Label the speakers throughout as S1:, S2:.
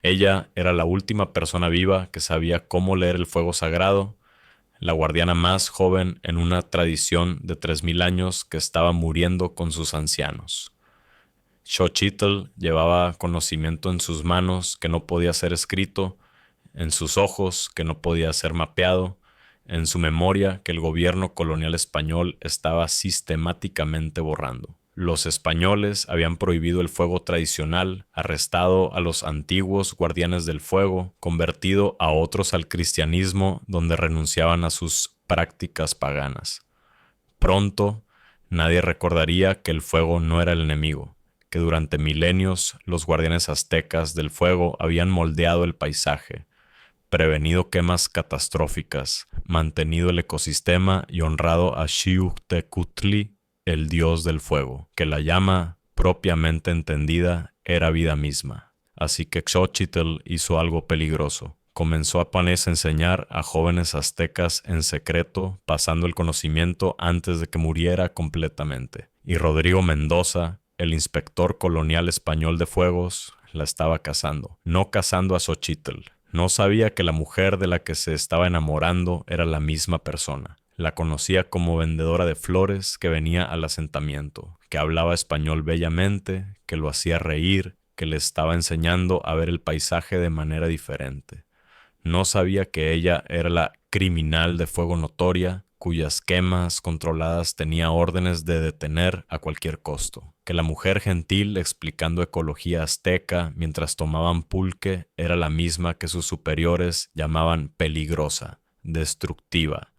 S1: Ella era la última persona viva que sabía cómo leer el fuego sagrado, la guardiana más joven en una tradición de 3000 años que estaba muriendo con sus ancianos. Xochitl llevaba conocimiento en sus manos que no podía ser escrito, en sus ojos que no podía ser mapeado, en su memoria que el gobierno colonial español estaba sistemáticamente borrando. Los españoles habían prohibido el fuego tradicional, arrestado a los antiguos guardianes del fuego, convertido a otros al cristianismo donde renunciaban a sus prácticas paganas. Pronto, nadie recordaría que el fuego no era el enemigo, que durante milenios los guardianes aztecas del fuego habían moldeado el paisaje, prevenido quemas catastróficas, mantenido el ecosistema y honrado a Xiuhtecutli, el dios del fuego, que la llama, propiamente entendida, era vida misma. Así que Xochitl hizo algo peligroso. Comenzó a enseñar a jóvenes aztecas en secreto, pasando el conocimiento antes de que muriera completamente. Y Rodrigo Mendoza, el inspector colonial español de fuegos, la estaba cazando. No cazando a Xochitl. No sabía que la mujer de la que se estaba enamorando era la misma persona. La conocía como vendedora de flores que venía al asentamiento, que hablaba español bellamente, que lo hacía reír, que le estaba enseñando a ver el paisaje de manera diferente. No sabía que ella era la criminal de fuego notoria, cuyas quemas controladas tenía órdenes de detener a cualquier costo. Que la mujer gentil explicando ecología azteca mientras tomaban pulque era la misma que sus superiores llamaban peligrosa, destructiva,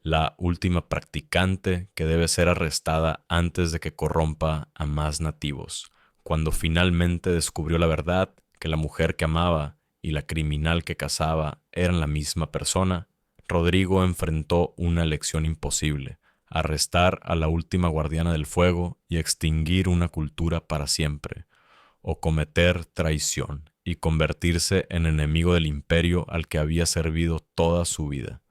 S1: la última practicante que debe ser arrestada antes de que corrompa a más nativos. Cuando finalmente descubrió la verdad, que la mujer que amaba y la criminal que cazaba eran la misma persona, Rodrigo enfrentó una elección imposible: arrestar a la última guardiana del fuego y extinguir una cultura para siempre, o cometer traición y convertirse en enemigo del imperio al que había servido toda su vida.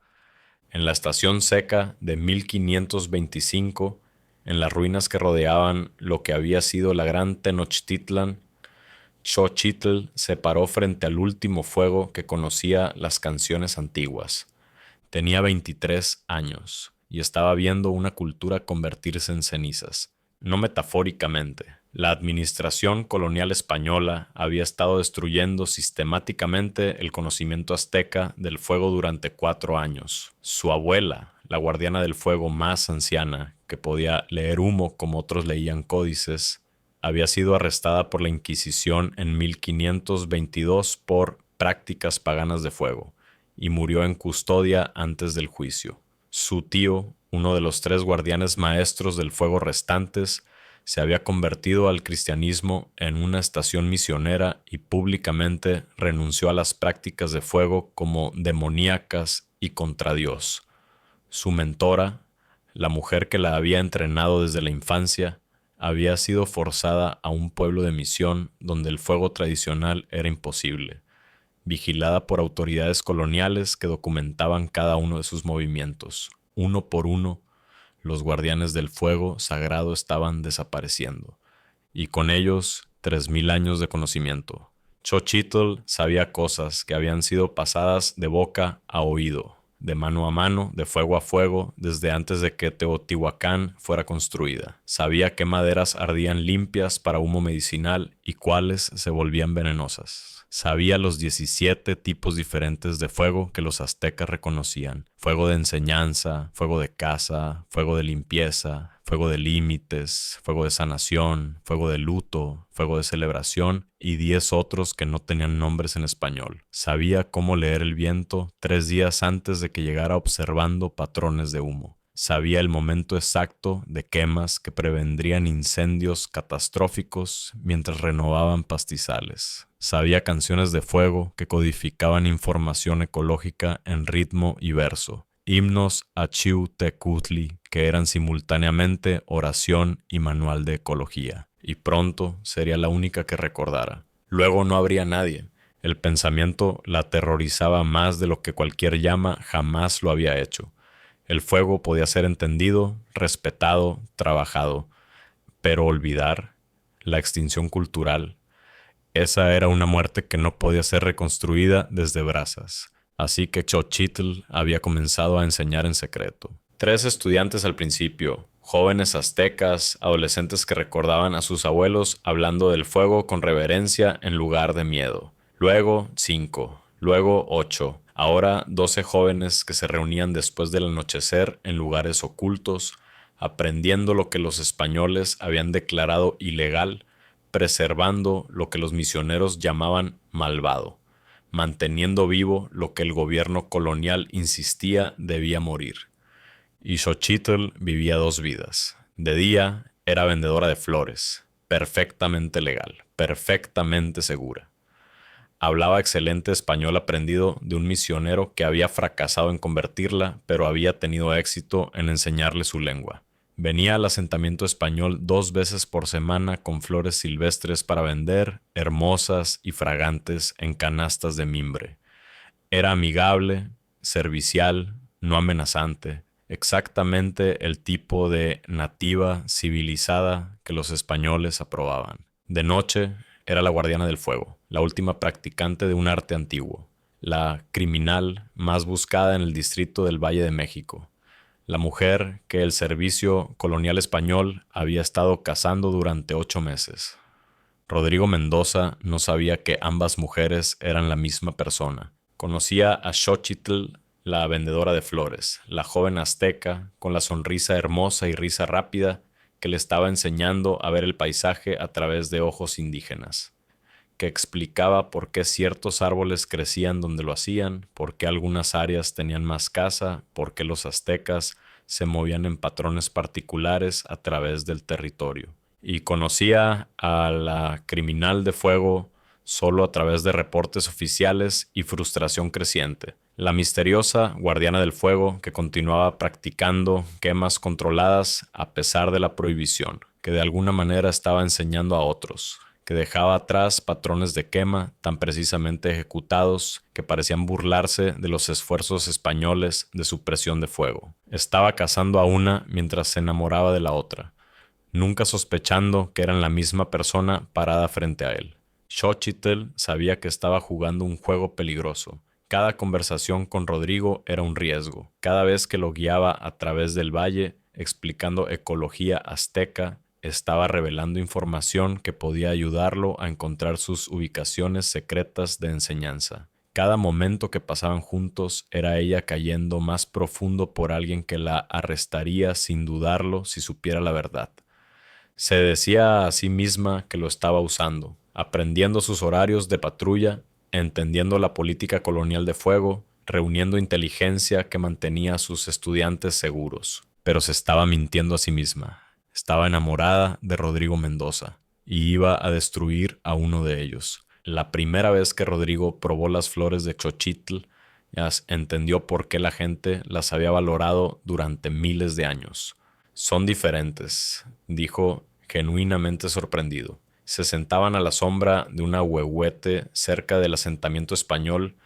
S1: En la estación seca de 1525, en las ruinas que rodeaban lo que había sido la gran Tenochtitlan, Xochitl se paró frente al último fuego que conocía las canciones antiguas. Tenía 23 años y estaba viendo una cultura convertirse en cenizas. No metafóricamente. La administración colonial española había estado destruyendo sistemáticamente el conocimiento azteca del fuego durante 4 años. Su abuela, la guardiana del fuego más anciana, que podía leer humo como otros leían códices, había sido arrestada por la Inquisición en 1522 por prácticas paganas de fuego y murió en custodia antes del juicio. Su tío, uno de los 3 guardianes maestros del fuego restantes, se había convertido al cristianismo en una estación misionera y públicamente renunció a las prácticas de fuego como demoníacas y contra Dios. Su mentora, la mujer que la había entrenado desde la infancia, había sido forzada a un pueblo de misión donde el fuego tradicional era imposible, vigilada por autoridades coloniales que documentaban cada uno de sus movimientos. Uno por uno, los guardianes del fuego sagrado estaban desapareciendo, y con ellos 3000 años de conocimiento. Xochitl sabía cosas que habían sido pasadas de boca a oído, de mano a mano, de fuego a fuego, desde antes de que Teotihuacán fuera construida. Sabía qué maderas ardían limpias para humo medicinal y cuáles se volvían venenosas. Sabía los 17 tipos diferentes de fuego que los aztecas reconocían: fuego de enseñanza, fuego de caza, fuego de limpieza, fuego de límites, fuego de sanación, fuego de luto, fuego de celebración y 10 otros que no tenían nombres en español. Sabía cómo leer el viento 3 días antes de que llegara observando patrones de humo. Sabía el momento exacto de quemas que prevendrían incendios catastróficos mientras renovaban pastizales. Sabía canciones de fuego que codificaban información ecológica en ritmo y verso. Himnos a Xiuhtecutli que eran simultáneamente oración y manual de ecología. Y pronto sería la única que recordara. Luego no habría nadie. El pensamiento la aterrorizaba más de lo que cualquier llama jamás lo había hecho. El fuego podía ser entendido, respetado, trabajado, pero olvidar, la extinción cultural, Esa era una muerte que no podía ser reconstruida desde Brazas. Así que Xochitl había comenzado a enseñar en secreto. 3 estudiantes al principio, jóvenes aztecas, adolescentes que recordaban a sus abuelos hablando del fuego con reverencia en lugar de miedo. Luego 5, luego 8, ahora 12 jóvenes que se reunían después del anochecer en lugares ocultos, aprendiendo lo que los españoles habían declarado ilegal, preservando lo que los misioneros llamaban malvado, manteniendo vivo lo que el gobierno colonial insistía debía morir. Y Xochitl vivía 2 vidas. De día era vendedora de flores, perfectamente legal, perfectamente segura. Hablaba excelente español aprendido de un misionero que había fracasado en convertirla, pero había tenido éxito en enseñarle su lengua. Venía al asentamiento español 2 veces por semana con flores silvestres para vender, hermosas y fragantes en canastas de mimbre. Era amigable, servicial, no amenazante, exactamente el tipo de nativa civilizada que los españoles aprobaban. De noche era la guardiana del fuego, la última practicante de un arte antiguo, la criminal más buscada en el distrito del Valle de México, la mujer que el servicio colonial español había estado cazando durante 8 meses. Rodrigo Mendoza no sabía que ambas mujeres eran la misma persona. Conocía a Xochitl, la vendedora de flores, la joven azteca con la sonrisa hermosa y risa rápida que le estaba enseñando a ver el paisaje a través de ojos indígenas, que explicaba por qué ciertos árboles crecían donde lo hacían, por qué algunas áreas tenían más casa, por qué los aztecas se movían en patrones particulares a través del territorio. Y conocía a la criminal de fuego solo a través de reportes oficiales y frustración creciente. La misteriosa guardiana del fuego que continuaba practicando quemas controladas a pesar de la prohibición, que de alguna manera estaba enseñando a otros, que dejaba atrás patrones de quema tan precisamente ejecutados que parecían burlarse de los esfuerzos españoles de supresión de fuego. Estaba cazando a una mientras se enamoraba de la otra, nunca sospechando que eran la misma persona parada frente a él. Xochitl sabía que estaba jugando un juego peligroso. Cada conversación con Rodrigo era un riesgo. Cada vez que lo guiaba a través del valle, explicando ecología azteca, estaba revelando información que podía ayudarlo a encontrar sus ubicaciones secretas de enseñanza. Cada momento que pasaban juntos era ella cayendo más profundo por alguien que la arrestaría sin dudarlo si supiera la verdad. Se decía a sí misma que lo estaba usando, aprendiendo sus horarios de patrulla, entendiendo la política colonial de fuego, reuniendo inteligencia que mantenía a sus estudiantes seguros. Pero se estaba mintiendo a sí misma. Estaba enamorada de Rodrigo Mendoza y iba a destruir a uno de ellos. La primera vez que Rodrigo probó las flores de Xochitl, entendió por qué la gente las había valorado durante miles de años. Son diferentes, dijo genuinamente sorprendido. Se sentaban a la sombra de un ahuehuete cerca del asentamiento español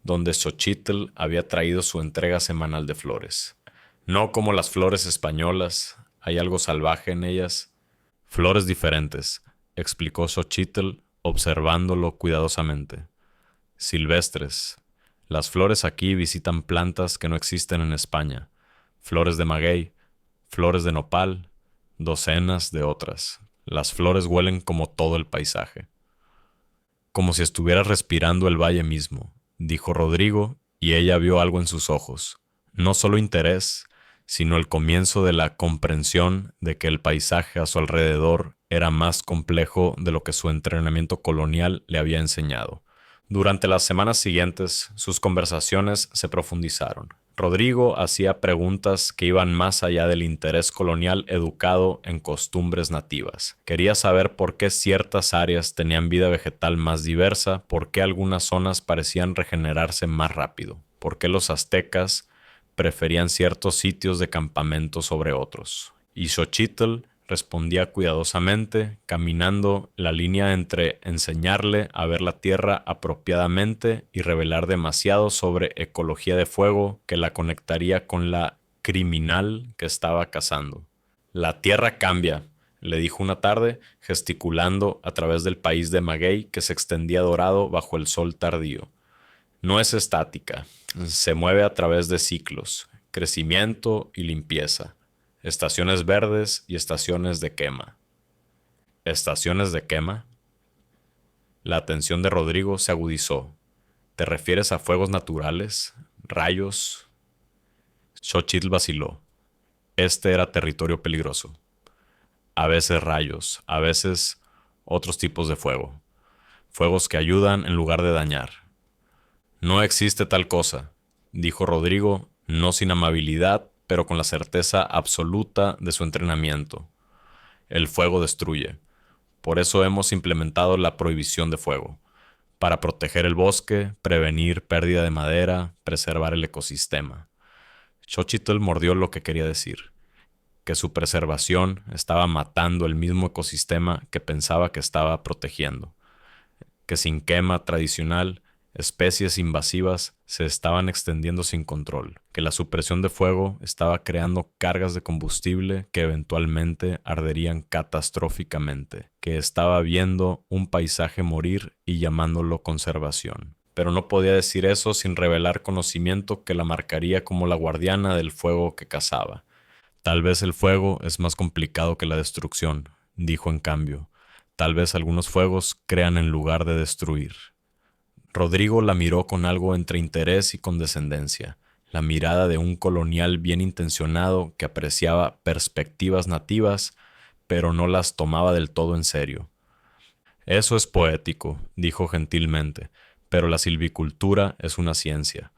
S1: donde Xochitl había traído su entrega semanal de flores. No como las flores españolas, hay algo salvaje en ellas. Flores diferentes, explicó Xochitl observándolo cuidadosamente. Silvestres. Las flores aquí visitan plantas que no existen en España. Flores de maguey, flores de nopal, docenas de otras. Las flores huelen como todo el paisaje. Como si estuviera respirando el valle mismo, dijo Rodrigo, y ella vio algo en sus ojos. No solo interés, sino el comienzo de la comprensión de que el paisaje a su alrededor era más complejo de lo que su entrenamiento colonial le había enseñado. Durante las semanas siguientes, sus conversaciones se profundizaron. Rodrigo hacía preguntas que iban más allá del interés colonial educado en costumbres nativas. Quería saber por qué ciertas áreas tenían vida vegetal más diversa, por qué algunas zonas parecían regenerarse más rápido, por qué los aztecas preferían ciertos sitios de campamento sobre otros. Y Xochitl respondía cuidadosamente, caminando la línea entre enseñarle a ver la tierra apropiadamente y revelar demasiado sobre ecología de fuego que la conectaría con la criminal que estaba cazando. La tierra cambia, le dijo una tarde, gesticulando a través del país de maguey que se extendía dorado bajo el sol tardío. No es estática, se mueve a través de ciclos, crecimiento y limpieza, estaciones verdes y estaciones de quema. ¿Estaciones de quema? La atención de Rodrigo se agudizó. ¿Te refieres a fuegos naturales? ¿Rayos? Xochitl vaciló. Este era territorio peligroso. A veces rayos, a veces otros tipos de fuego. Fuegos que ayudan en lugar de dañar. No existe tal cosa, dijo Rodrigo, no sin amabilidad, pero con la certeza absoluta de su entrenamiento. El fuego destruye. Por eso hemos implementado la prohibición de fuego, para proteger el bosque, prevenir pérdida de madera, preservar el ecosistema. Xochitl mordió lo que quería decir, que su preservación estaba matando el mismo ecosistema que pensaba que estaba protegiendo, que sin quema tradicional, especies invasivas se estaban extendiendo sin control, que la supresión de fuego estaba creando cargas de combustible que eventualmente arderían catastróficamente, que estaba viendo un paisaje morir y llamándolo conservación. Pero no podía decir eso sin revelar conocimiento que la marcaría como la guardiana del fuego que cazaba. Tal vez el fuego es más complicado que la destrucción, dijo en cambio. Tal vez algunos fuegos crean en lugar de destruir. Rodrigo la miró con algo entre interés y condescendencia, la mirada de un colonial bien intencionado que apreciaba perspectivas nativas, pero no las tomaba del todo en serio. Eso es poético, dijo gentilmente, pero la silvicultura es una ciencia.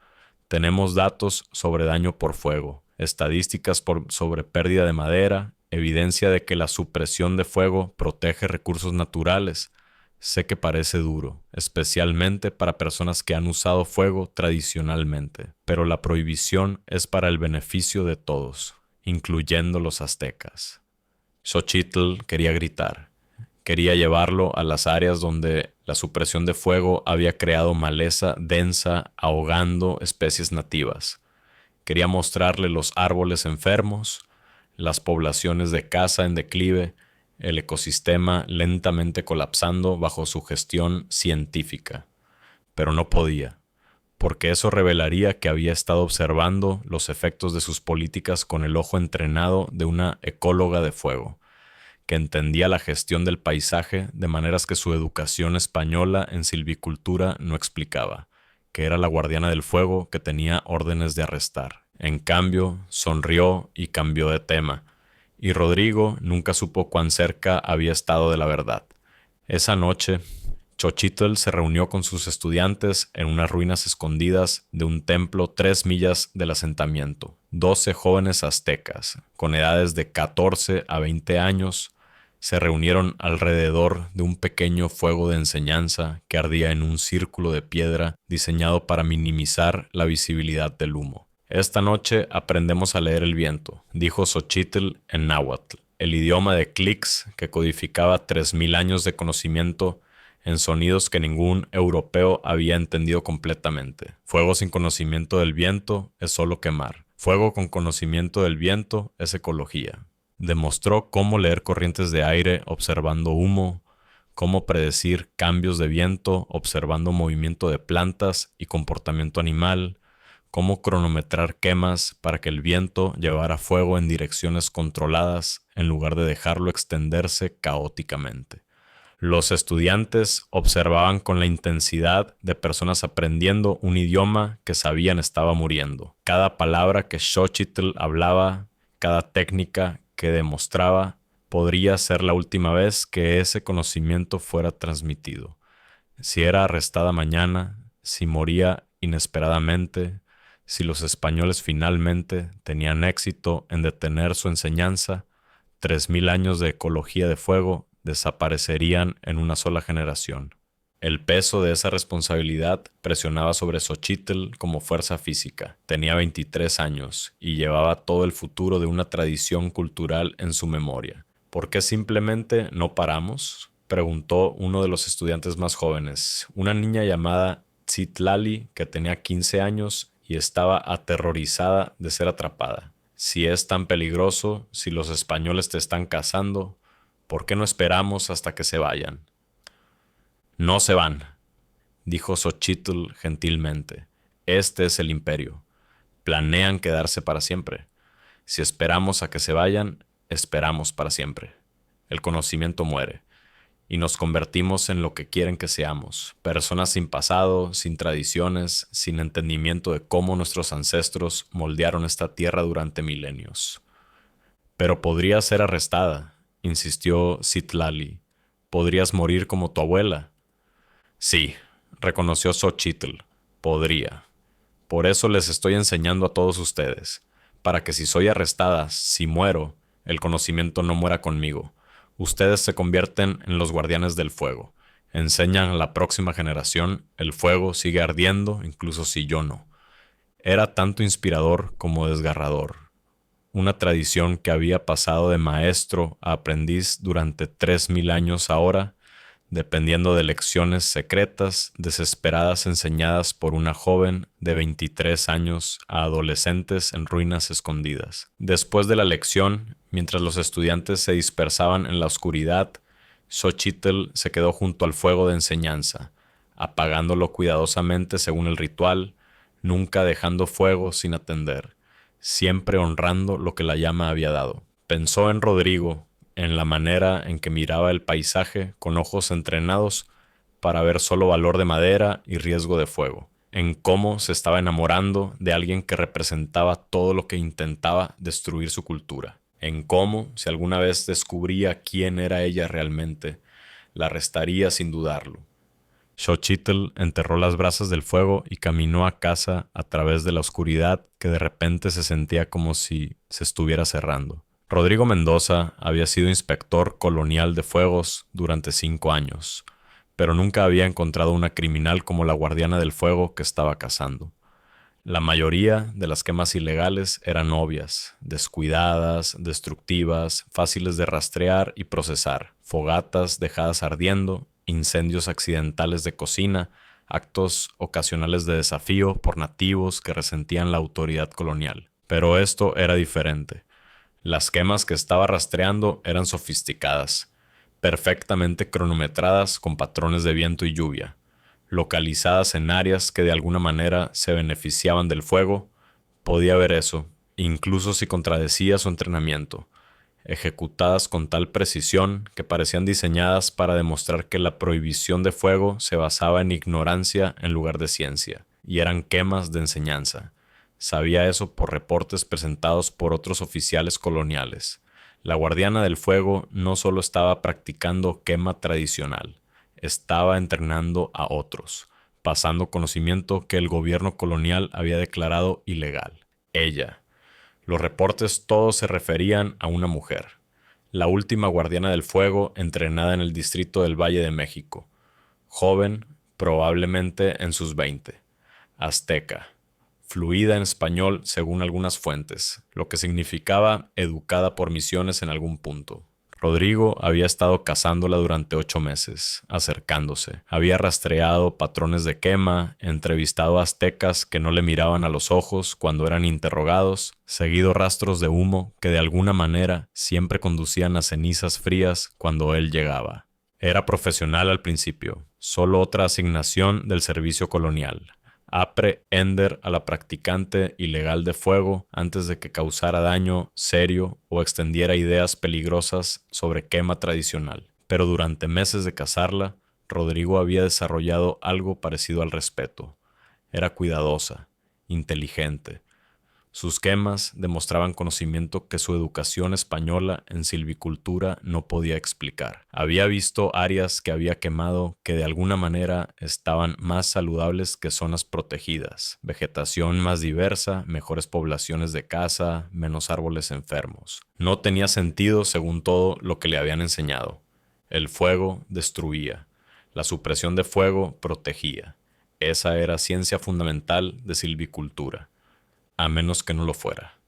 S1: Tenemos datos sobre daño por fuego, estadísticas sobre pérdida de madera, evidencia de que la supresión de fuego protege recursos naturales. Sé que parece duro, especialmente para personas que han usado fuego tradicionalmente, pero la prohibición es para el beneficio de todos, incluyendo los aztecas. Xochitl quería gritar. Quería llevarlo a las áreas donde la supresión de fuego había creado maleza densa, ahogando especies nativas. Quería mostrarle los árboles enfermos, las poblaciones de caza en declive, el ecosistema lentamente colapsando bajo su gestión científica. Pero no podía, porque eso revelaría que había estado observando los efectos de sus políticas con el ojo entrenado de una ecóloga de fuego, que entendía la gestión del paisaje de maneras que su educación española en silvicultura no explicaba, que era la guardiana del fuego que tenía órdenes de arrestar. En cambio, sonrió y cambió de tema, y Rodrigo nunca supo cuán cerca había estado de la verdad. Esa noche, Xochitl se reunió con sus estudiantes en unas ruinas escondidas de un templo 3 millas del asentamiento. 12 jóvenes aztecas, con edades de 14 a 20 años, se reunieron alrededor de un pequeño fuego de enseñanza que ardía en un círculo de piedra diseñado para minimizar la visibilidad del humo. Esta noche aprendemos a leer el viento, dijo Xochitl en náhuatl, el idioma de clics que codificaba 3000 años de conocimiento en sonidos que ningún europeo había entendido completamente. Fuego sin conocimiento del viento es solo quemar. Fuego con conocimiento del viento es ecología. Demostró cómo leer corrientes de aire observando humo, cómo predecir cambios de viento observando movimiento de plantas y comportamiento animal, cómo cronometrar quemas para que el viento llevara fuego en direcciones controladas en lugar de dejarlo extenderse caóticamente. Los estudiantes observaban con la intensidad de personas aprendiendo un idioma que sabían estaba muriendo. Cada palabra que Xochitl hablaba, cada técnica que demostraba, podría ser la última vez que ese conocimiento fuera transmitido. Si era arrestada mañana, si moría inesperadamente, si los españoles finalmente tenían éxito en detener su enseñanza, 3000 años de ecología de fuego desaparecerían en una sola generación. El peso de esa responsabilidad presionaba sobre Xochitl como fuerza física. Tenía 23 años y llevaba todo el futuro de una tradición cultural en su memoria. ¿Por qué simplemente no paramos?, preguntó uno de los estudiantes más jóvenes, una niña llamada Citlali que tenía 15 años y estaba aterrorizada de ser atrapada. Si es tan peligroso, si los españoles te están cazando, ¿Por qué no esperamos hasta que se vayan? No se van, dijo Xochitl gentilmente. Este es el imperio. Planean quedarse para siempre. Si esperamos a que se vayan, esperamos para siempre. El conocimiento muere y nos convertimos en lo que quieren que seamos, personas sin pasado, sin tradiciones, sin entendimiento de cómo nuestros ancestros moldearon esta tierra durante milenios. Pero podrías ser arrestada, insistió Citlali. Podrías morir como tu abuela. Sí, reconoció Xochitl. Podría. Por eso les estoy enseñando a todos ustedes, para que si soy arrestada, si muero, el conocimiento no muera conmigo. Ustedes se convierten en los guardianes del fuego. Enseñan a la próxima generación, el fuego sigue ardiendo, incluso si yo no. Era tanto inspirador como desgarrador. Una tradición que había pasado de maestro a aprendiz durante 3000 años ahora, dependiendo de lecciones secretas, desesperadas enseñadas por una joven de 23 años a adolescentes en ruinas escondidas. Después de la lección, mientras los estudiantes se dispersaban en la oscuridad, Xochitl se quedó junto al fuego de enseñanza, apagándolo cuidadosamente según el ritual, nunca dejando fuego sin atender, siempre honrando lo que la llama había dado. Pensó en Rodrigo, en la manera en que miraba el paisaje con ojos entrenados para ver solo valor de madera y riesgo de fuego, en cómo se estaba enamorando de alguien que representaba todo lo que intentaba destruir su cultura, en cómo, si alguna vez descubría quién era ella realmente, la arrestaría sin dudarlo. Xochitl enterró las brasas del fuego y caminó a casa a través de la oscuridad que de repente se sentía como si se estuviera cerrando. Rodrigo Mendoza había sido inspector colonial de fuegos durante 5 años, pero nunca había encontrado una criminal como la guardiana del fuego que estaba cazando. La mayoría de las quemas ilegales eran obvias, descuidadas, destructivas, fáciles de rastrear y procesar, fogatas dejadas ardiendo, incendios accidentales de cocina, actos ocasionales de desafío por nativos que resentían la autoridad colonial. Pero esto era diferente. Las quemas que estaba rastreando eran sofisticadas, perfectamente cronometradas con patrones de viento y lluvia, localizadas en áreas que de alguna manera se beneficiaban del fuego. Podía ver eso, incluso si contradecía su entrenamiento, ejecutadas con tal precisión que parecían diseñadas para demostrar que la prohibición de fuego se basaba en ignorancia en lugar de ciencia, y eran quemas de enseñanza. Sabía eso por reportes presentados por otros oficiales coloniales. La guardiana del fuego no solo estaba practicando quema tradicional, estaba entrenando a otros, pasando conocimiento que el gobierno colonial había declarado ilegal. Ella. Los reportes todos se referían a una mujer, la última guardiana del fuego entrenada en el distrito del Valle de México, joven, probablemente en sus 20, azteca, fluida en español según algunas fuentes, lo que significaba educada por misiones en algún punto. Rodrigo había estado cazándola durante 8 meses, acercándose. Había rastreado patrones de quema, entrevistado a aztecas que no le miraban a los ojos cuando eran interrogados, seguido rastros de humo que de alguna manera siempre conducían a cenizas frías cuando él llegaba. Era profesional al principio, solo otra asignación del servicio colonial. Aprehender a la practicante ilegal de fuego antes de que causara daño serio o extendiera ideas peligrosas sobre quema tradicional. Pero durante meses de cazarla, Rodrigo había desarrollado algo parecido al respeto. Era cuidadosa, inteligente. Sus quemas demostraban conocimiento que su educación española en silvicultura no podía explicar. Había visto áreas que había quemado que de alguna manera estaban más saludables que zonas protegidas, vegetación más diversa, mejores poblaciones de caza, menos árboles enfermos. No tenía sentido según todo lo que le habían enseñado. El fuego destruía, la supresión de fuego protegía. Esa era ciencia fundamental de silvicultura. A menos que no lo fuera.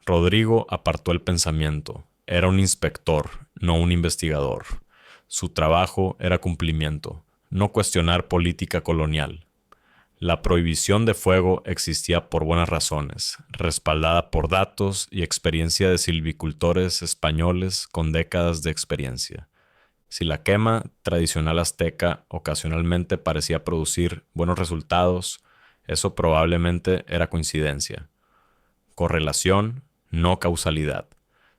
S1: Rodrigo apartó el pensamiento. Era un inspector, no un investigador. Su trabajo era cumplimiento, no cuestionar política colonial. La prohibición de fuego existía por buenas razones, respaldada por datos y experiencia de silvicultores españoles con décadas de experiencia. Si la quema tradicional azteca ocasionalmente parecía producir buenos resultados, eso probablemente era coincidencia. Correlación, no causalidad.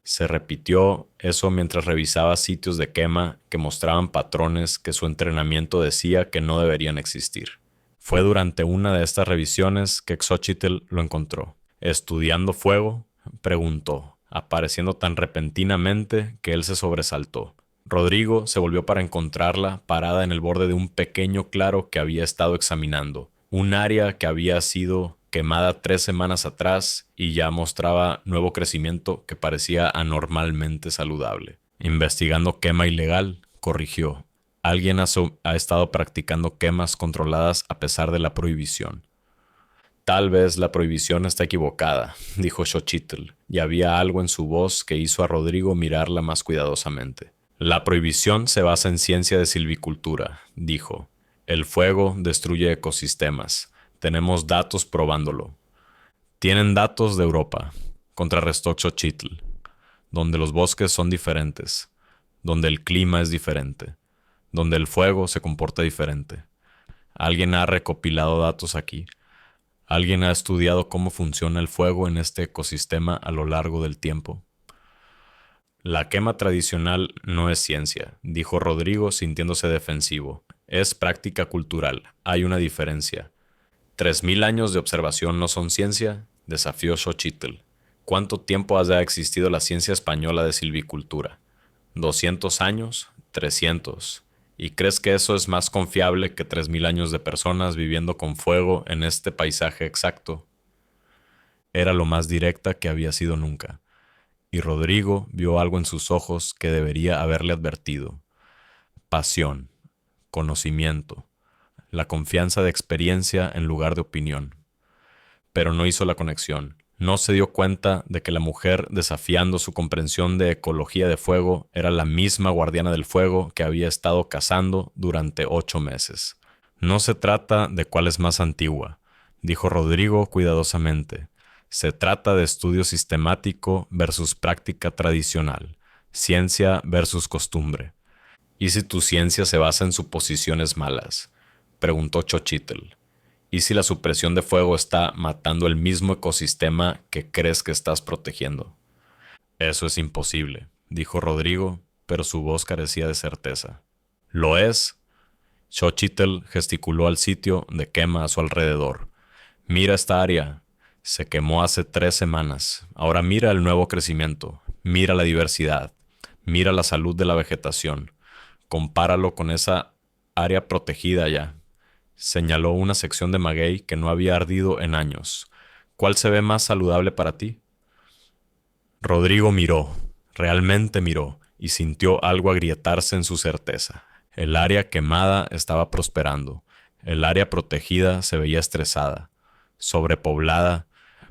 S1: Se repitió eso mientras revisaba sitios de quema que mostraban patrones que su entrenamiento decía que no deberían existir. Fue durante una de estas revisiones que Xochitl lo encontró. Estudiando fuego, preguntó, apareciendo tan repentinamente que él se sobresaltó. Rodrigo se volvió para encontrarla parada en el borde de un pequeño claro que había estado examinando, un área que había sido quemada 3 semanas atrás y ya mostraba nuevo crecimiento que parecía anormalmente saludable. Investigando quema ilegal, corrigió. Alguien ha estado practicando quemas controladas a pesar de la prohibición. Tal vez la prohibición está equivocada, dijo Xochitl, y había algo en su voz que hizo a Rodrigo mirarla más cuidadosamente. La prohibición se basa en ciencia de silvicultura, dijo. El fuego destruye ecosistemas. Tenemos datos probándolo. Tienen datos de Europa, contrarrestó Xochitl, donde los bosques son diferentes, donde el clima es diferente, donde el fuego se comporta diferente. Alguien ha recopilado datos aquí. Alguien ha estudiado cómo funciona el fuego en este ecosistema a lo largo del tiempo. La quema tradicional no es ciencia, dijo Rodrigo sintiéndose defensivo. Es práctica cultural. Hay una diferencia. 3000 años de observación no son ciencia, desafió Xochitl. ¿Cuánto tiempo ha ya existido la ciencia española de silvicultura? ¿200 años? 300. ¿Y crees que eso es más confiable que 3000 años de personas viviendo con fuego en este paisaje exacto? Era lo más directa que había sido nunca. Y Rodrigo vio algo en sus ojos que debería haberle advertido. Pasión, conocimiento, la confianza de experiencia en lugar de opinión. Pero no hizo la conexión. No se dio cuenta de que la mujer, desafiando su comprensión de ecología de fuego, era la misma guardiana del fuego que había estado cazando durante 8 meses. No se trata de cuál es más antigua, dijo Rodrigo cuidadosamente. Se trata de estudio sistemático versus práctica tradicional, ciencia versus costumbre. ¿Y si tu ciencia se basa en suposiciones malas?, preguntó Xochitl. ¿Y si la supresión de fuego está matando el mismo ecosistema que crees que estás protegiendo? Eso es imposible, dijo Rodrigo, pero su voz carecía de certeza. ¿Lo es? Xochitl gesticuló al sitio de quema a su alrededor. Mira esta área. Se quemó hace 3 semanas. Ahora mira el nuevo crecimiento. Mira la diversidad. Mira la salud de la vegetación. Compáralo con esa área protegida allá. Señaló una sección de maguey que no había ardido en años. ¿Cuál se ve más saludable para ti? Rodrigo miró, realmente miró, y sintió algo agrietarse en su certeza. El área quemada estaba prosperando. El área protegida se veía estresada, sobrepoblada,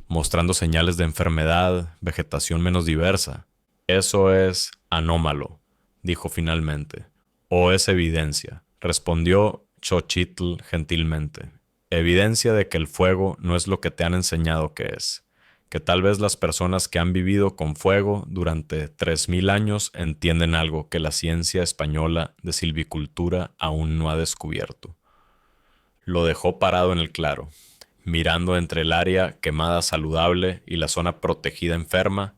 S1: mostrando señales de enfermedad, vegetación menos diversa. Eso es anómalo, dijo finalmente. O es evidencia, respondió Xochitl gentilmente. Evidencia de que el fuego no es lo que te han enseñado que es. Que tal vez las personas que han vivido con fuego durante 3000 años entienden algo que la ciencia española de silvicultura aún no ha descubierto. Lo dejó parado en el claro, mirando entre el área quemada saludable y la zona protegida enferma,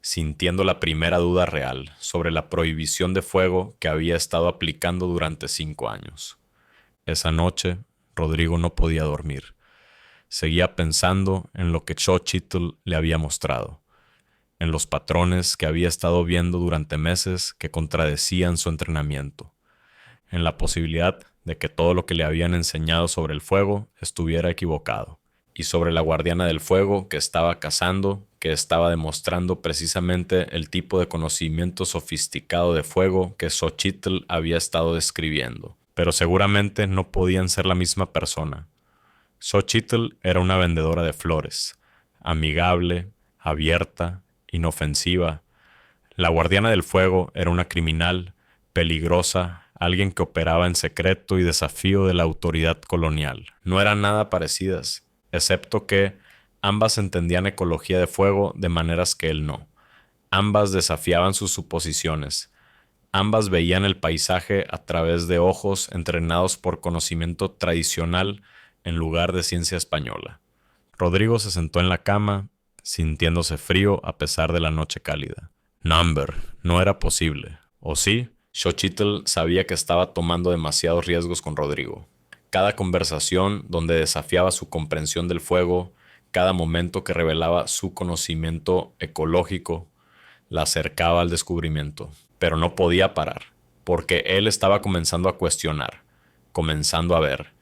S1: sintiendo la primera duda real sobre la prohibición de fuego que había estado aplicando durante 5 años. Esa noche, Rodrigo no podía dormir. Seguía pensando en lo que Xochitl le había mostrado, en los patrones que había estado viendo durante meses que contradecían su entrenamiento, en la posibilidad de que todo lo que le habían enseñado sobre el fuego estuviera equivocado, y sobre la guardiana del fuego que estaba cazando, que estaba demostrando precisamente el tipo de conocimiento sofisticado de fuego que Xochitl había estado describiendo. Pero seguramente no podían ser la misma persona. Xochitl era una vendedora de flores, amigable, abierta, inofensiva. La guardiana del fuego era una criminal, peligrosa, alguien que operaba en secreto y desafío de la autoridad colonial. No eran nada parecidas, excepto que ambas entendían ecología de fuego de maneras que él no. Ambas desafiaban sus suposiciones. Ambas veían el paisaje a través de ojos entrenados por conocimiento tradicional en lugar de ciencia española. Rodrigo se sentó en la cama, sintiéndose frío a pesar de la noche cálida. Number, no era posible. ¿O sí? Xochitl sabía que estaba tomando demasiados riesgos con Rodrigo. Cada conversación donde desafiaba su comprensión del fuego, cada momento que revelaba su conocimiento ecológico, la acercaba al descubrimiento. Pero no podía parar, porque él estaba comenzando a cuestionar, comenzando a ver.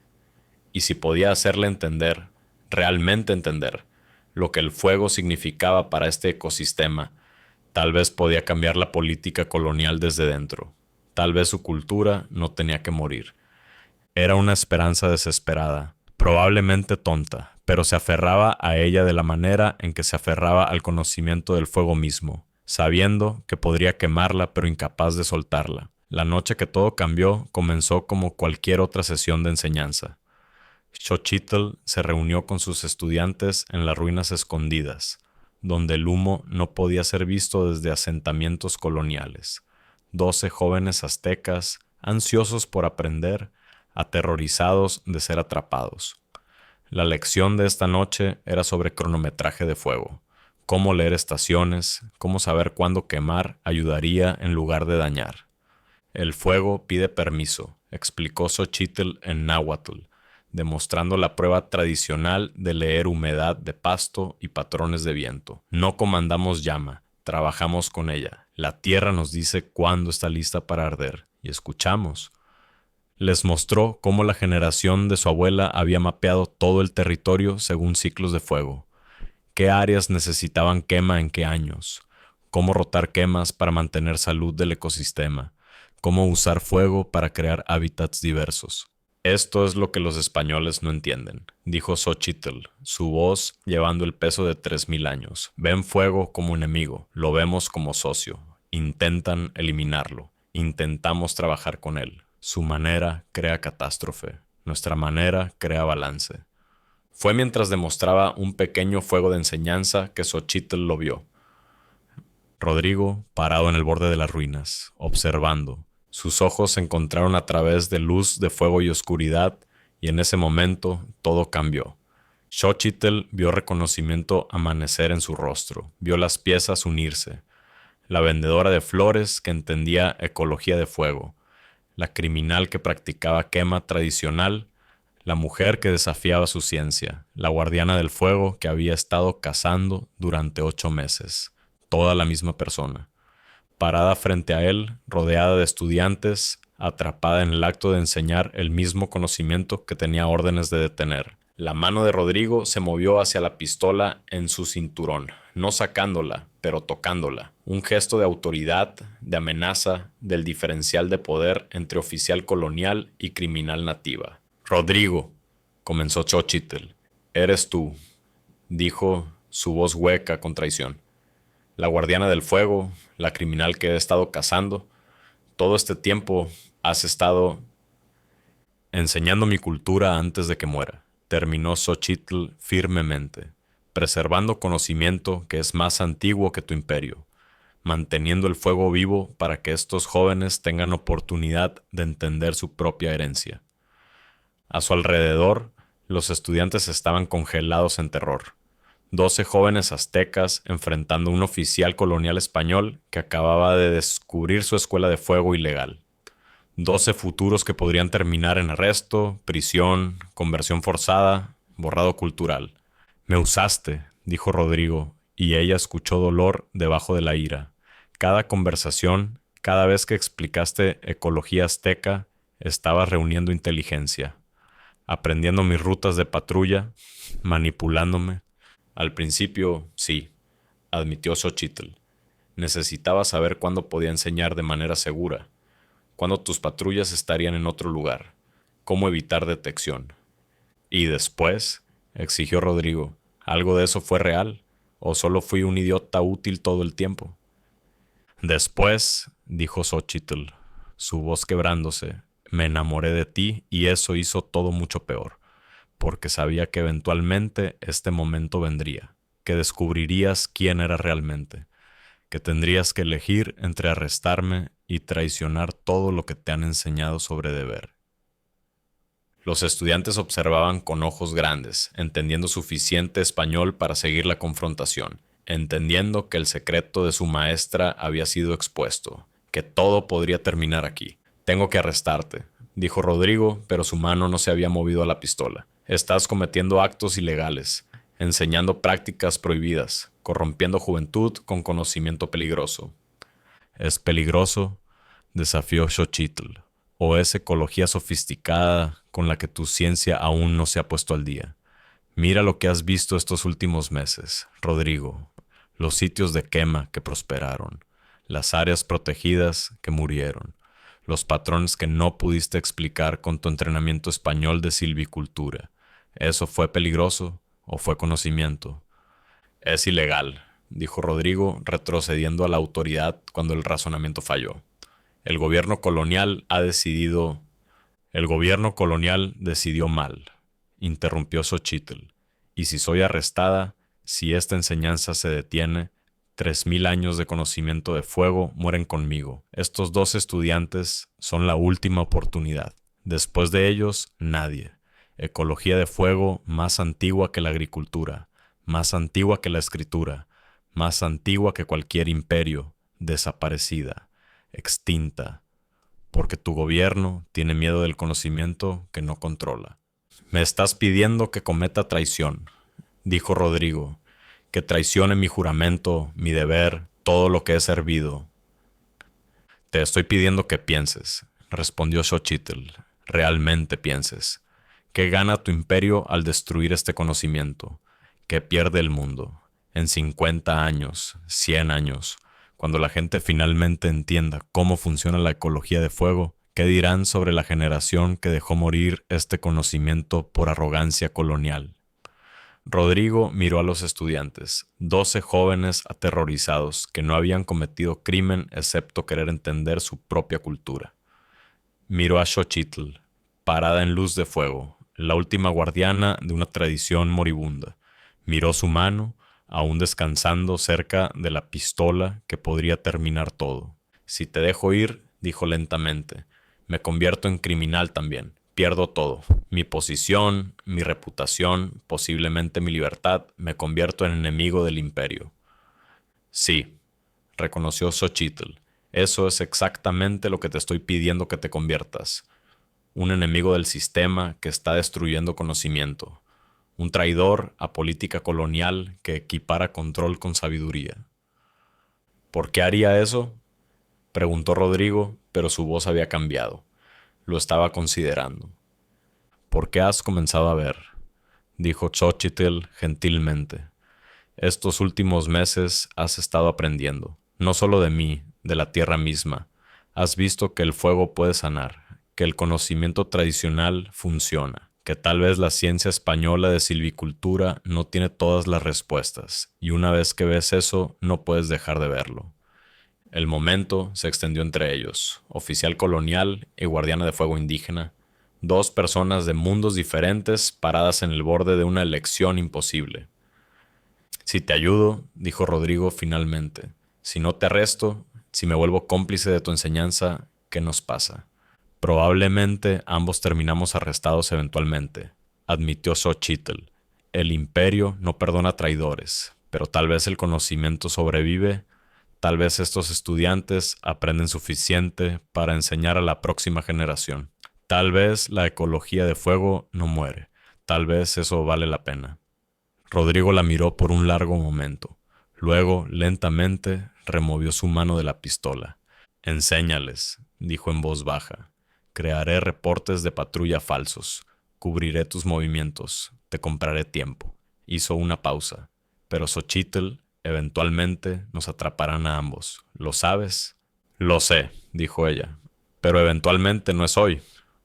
S1: Y si podía hacerle entender, realmente entender, lo que el fuego significaba para este ecosistema, tal vez podía cambiar la política colonial desde dentro. Tal vez su cultura no tenía que morir. Era una esperanza desesperada, probablemente tonta, pero se aferraba a ella de la manera en que se aferraba al conocimiento del fuego mismo, sabiendo que podría quemarla pero incapaz de soltarla. La noche que todo cambió comenzó como cualquier otra sesión de enseñanza. Xochitl se reunió con sus estudiantes en las ruinas escondidas, donde el humo no podía ser visto desde asentamientos coloniales. 12 jóvenes aztecas, ansiosos por aprender, aterrorizados de ser atrapados. La lección de esta noche era sobre cronometraje de fuego, cómo leer estaciones, cómo saber cuándo quemar ayudaría en lugar de dañar. El fuego pide permiso, explicó Xochitl en náhuatl, demostrando la prueba tradicional de leer humedad de pasto y patrones de viento. No comandamos llama, trabajamos con ella. La tierra nos dice cuándo está lista para arder, y escuchamos. Les mostró cómo la generación de su abuela había mapeado todo el territorio según ciclos de fuego, qué áreas necesitaban quema en qué años, cómo rotar quemas para mantener salud del ecosistema, cómo usar fuego para crear hábitats diversos. Esto es lo que los españoles no entienden, dijo Xochitl, su voz llevando el peso de 3000 años. Ven fuego como enemigo, lo vemos como socio. Intentan eliminarlo, intentamos trabajar con él. Su manera crea catástrofe, nuestra manera crea balance. Fue mientras demostraba un pequeño fuego de enseñanza que Xochitl lo vio. Rodrigo, parado en el borde de las ruinas, observando. Sus ojos se encontraron a través de luz de fuego y oscuridad, y en ese momento todo cambió. Xochitl vio reconocimiento amanecer en su rostro, vio las piezas unirse. La vendedora de flores que entendía ecología de fuego, la criminal que practicaba quema tradicional, la mujer que desafiaba su ciencia, la guardiana del fuego que había estado cazando durante 8 meses. Toda la misma persona. Parada frente a él, rodeada de estudiantes, atrapada en el acto de enseñar el mismo conocimiento que tenía órdenes de detener. La mano de Rodrigo se movió hacia la pistola en su cinturón, no sacándola, pero tocándola. Un gesto de autoridad, de amenaza, del diferencial de poder entre oficial colonial y criminal nativa. Rodrigo, comenzó Xochitl. Eres tú, dijo su voz hueca con traición. La guardiana del fuego, la criminal que he estado cazando. Todo este tiempo has estado enseñando mi cultura antes de que muera, terminó Xochitl firmemente, preservando conocimiento que es más antiguo que tu imperio, manteniendo el fuego vivo para que estos jóvenes tengan oportunidad de entender su propia herencia. A su alrededor, los estudiantes estaban congelados en terror. 12 jóvenes aztecas enfrentando a un oficial colonial español que acababa de descubrir su escuela de fuego ilegal. 12 futuros que podrían terminar en arresto, prisión, conversión forzada, borrado cultural. Me usaste, dijo Rodrigo, y ella escuchó dolor debajo de la ira. Cada conversación, cada vez que explicaste ecología azteca, estabas reuniendo inteligencia, aprendiendo mis rutas de patrulla, manipulándome. Al principio, sí, admitió Xochitl. Necesitaba saber cuándo podía enseñar de manera segura, cuándo tus patrullas estarían en otro lugar, cómo evitar detección. ¿Y después?, exigió Rodrigo. ¿Algo de eso fue real? ¿O solo fui un idiota útil todo el tiempo? Después, dijo Xochitl, su voz quebrándose. Me enamoré de ti y eso hizo todo mucho peor, porque sabía que eventualmente este momento vendría, que descubrirías quién era realmente, que tendrías que elegir entre arrestarme y traicionar todo lo que te han enseñado sobre deber. Los estudiantes observaban con ojos grandes, entendiendo suficiente español para seguir la confrontación, entendiendo que el secreto de su maestra había sido expuesto, que todo podría terminar aquí. Tengo que arrestarte, dijo Rodrigo, pero su mano no se había movido a la pistola. Estás cometiendo actos ilegales, enseñando prácticas prohibidas, corrompiendo juventud con conocimiento peligroso. ¿Es peligroso?, desafió Xochitl. ¿O es ecología sofisticada con la que tu ciencia aún no se ha puesto al día? Mira lo que has visto estos últimos meses, Rodrigo. Los sitios de quema que prosperaron, las áreas protegidas que murieron, los patrones que no pudiste explicar con tu entrenamiento español de silvicultura. ¿Eso fue peligroso o fue conocimiento? Es ilegal, dijo Rodrigo, retrocediendo a la autoridad cuando el razonamiento falló. El gobierno colonial decidió mal, interrumpió Xochitl. Y si soy arrestada, si esta enseñanza se detiene, 3000 años de conocimiento de fuego mueren conmigo. Estos 2 estudiantes son la última oportunidad. Después de ellos, nadie. Ecología de fuego más antigua que la agricultura, más antigua que la escritura, más antigua que cualquier imperio, desaparecida, extinta, porque tu gobierno tiene miedo del conocimiento que no controla. Me estás pidiendo que cometa traición, dijo Rodrigo, que traicione mi juramento, mi deber, todo lo que he servido. Te estoy pidiendo que pienses, respondió Xochitl, realmente pienses. ¿Qué gana tu imperio al destruir este conocimiento? ¿Qué pierde el mundo? En 50 años, 100 años, cuando la gente finalmente entienda cómo funciona la ecología de fuego, ¿qué dirán sobre la generación que dejó morir este conocimiento por arrogancia colonial? Rodrigo miró a los estudiantes, 12 jóvenes aterrorizados que no habían cometido crimen excepto querer entender su propia cultura. Miró a Xochitl, parada en luz de fuego, la última guardiana de una tradición moribunda. Miró su mano, aún descansando cerca de la pistola que podría terminar todo. Si te dejo ir, dijo lentamente, me convierto en criminal también. Pierdo todo. Mi posición, mi reputación, posiblemente mi libertad, me convierto en enemigo del imperio. Sí, reconoció Xochitl. Eso es exactamente lo que te estoy pidiendo que te conviertas. Un enemigo del sistema que está destruyendo conocimiento. Un traidor a política colonial que equipara control con sabiduría. ¿Por qué haría eso?, preguntó Rodrigo, pero su voz había cambiado. Lo estaba considerando. ¿Por qué has comenzado a ver?, dijo Xochitl gentilmente. Estos últimos meses has estado aprendiendo, no solo de mí, de la tierra misma. Has visto que el fuego puede sanar, que el conocimiento tradicional funciona, que tal vez la ciencia española de silvicultura no tiene todas las respuestas, y una vez que ves eso, no puedes dejar de verlo. El momento se extendió entre ellos, oficial colonial y guardiana de fuego indígena, 2 personas de mundos diferentes paradas en el borde de una elección imposible. Si te ayudo, dijo Rodrigo finalmente, si no te arresto, si me vuelvo cómplice de tu enseñanza, ¿qué nos pasa? Probablemente ambos terminamos arrestados eventualmente, admitió Xochitl. El imperio no perdona traidores, pero tal vez el conocimiento sobrevive. Tal vez estos estudiantes aprenden suficiente para enseñar a la próxima generación. Tal vez la ecología de fuego no muere. Tal vez eso vale la pena. Rodrigo la miró por un largo momento. Luego, lentamente, removió su mano de la pistola. Enséñales, dijo en voz baja. Crearé reportes de patrulla falsos. Cubriré tus movimientos. Te compraré tiempo. Hizo una pausa. Pero Xochitl, eventualmente nos atraparán a ambos. ¿Lo sabes? Lo sé, dijo ella. Pero eventualmente no es hoy.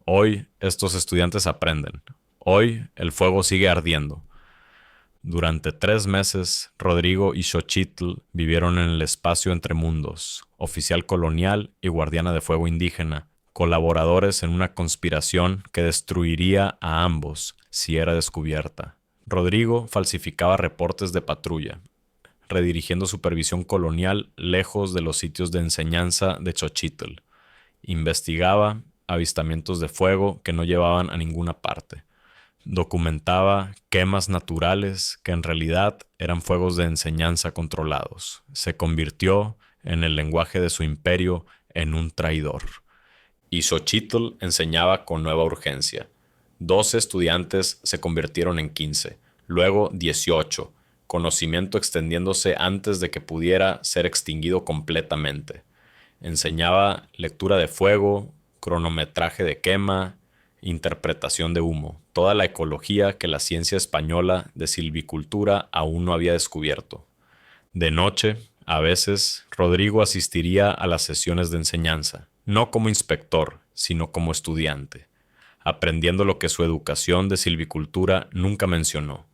S1: Hoy estos estudiantes aprenden. Hoy el fuego sigue ardiendo. Durante 3 meses, Rodrigo y Xochitl vivieron en el espacio entre mundos, oficial colonial y guardiana de fuego indígena, colaboradores en una conspiración que destruiría a ambos si era descubierta. Rodrigo falsificaba reportes de patrulla, redirigiendo supervisión colonial lejos de los sitios de enseñanza de Xochitl. Investigaba avistamientos de fuego que no llevaban a ninguna parte. Documentaba quemas naturales que en realidad eran fuegos de enseñanza controlados. Se convirtió, en el lenguaje de su imperio, en un traidor. Y Xochitl enseñaba con nueva urgencia. 12 estudiantes se convirtieron en 15, luego 18, conocimiento extendiéndose antes de que pudiera ser extinguido completamente. Enseñaba lectura de fuego, cronometraje de quema, interpretación de humo, toda la ecología que la ciencia española de silvicultura aún no había descubierto. De noche, a veces, Rodrigo asistiría a las sesiones de enseñanza, no como inspector, sino como estudiante, aprendiendo lo que su educación de silvicultura nunca mencionó,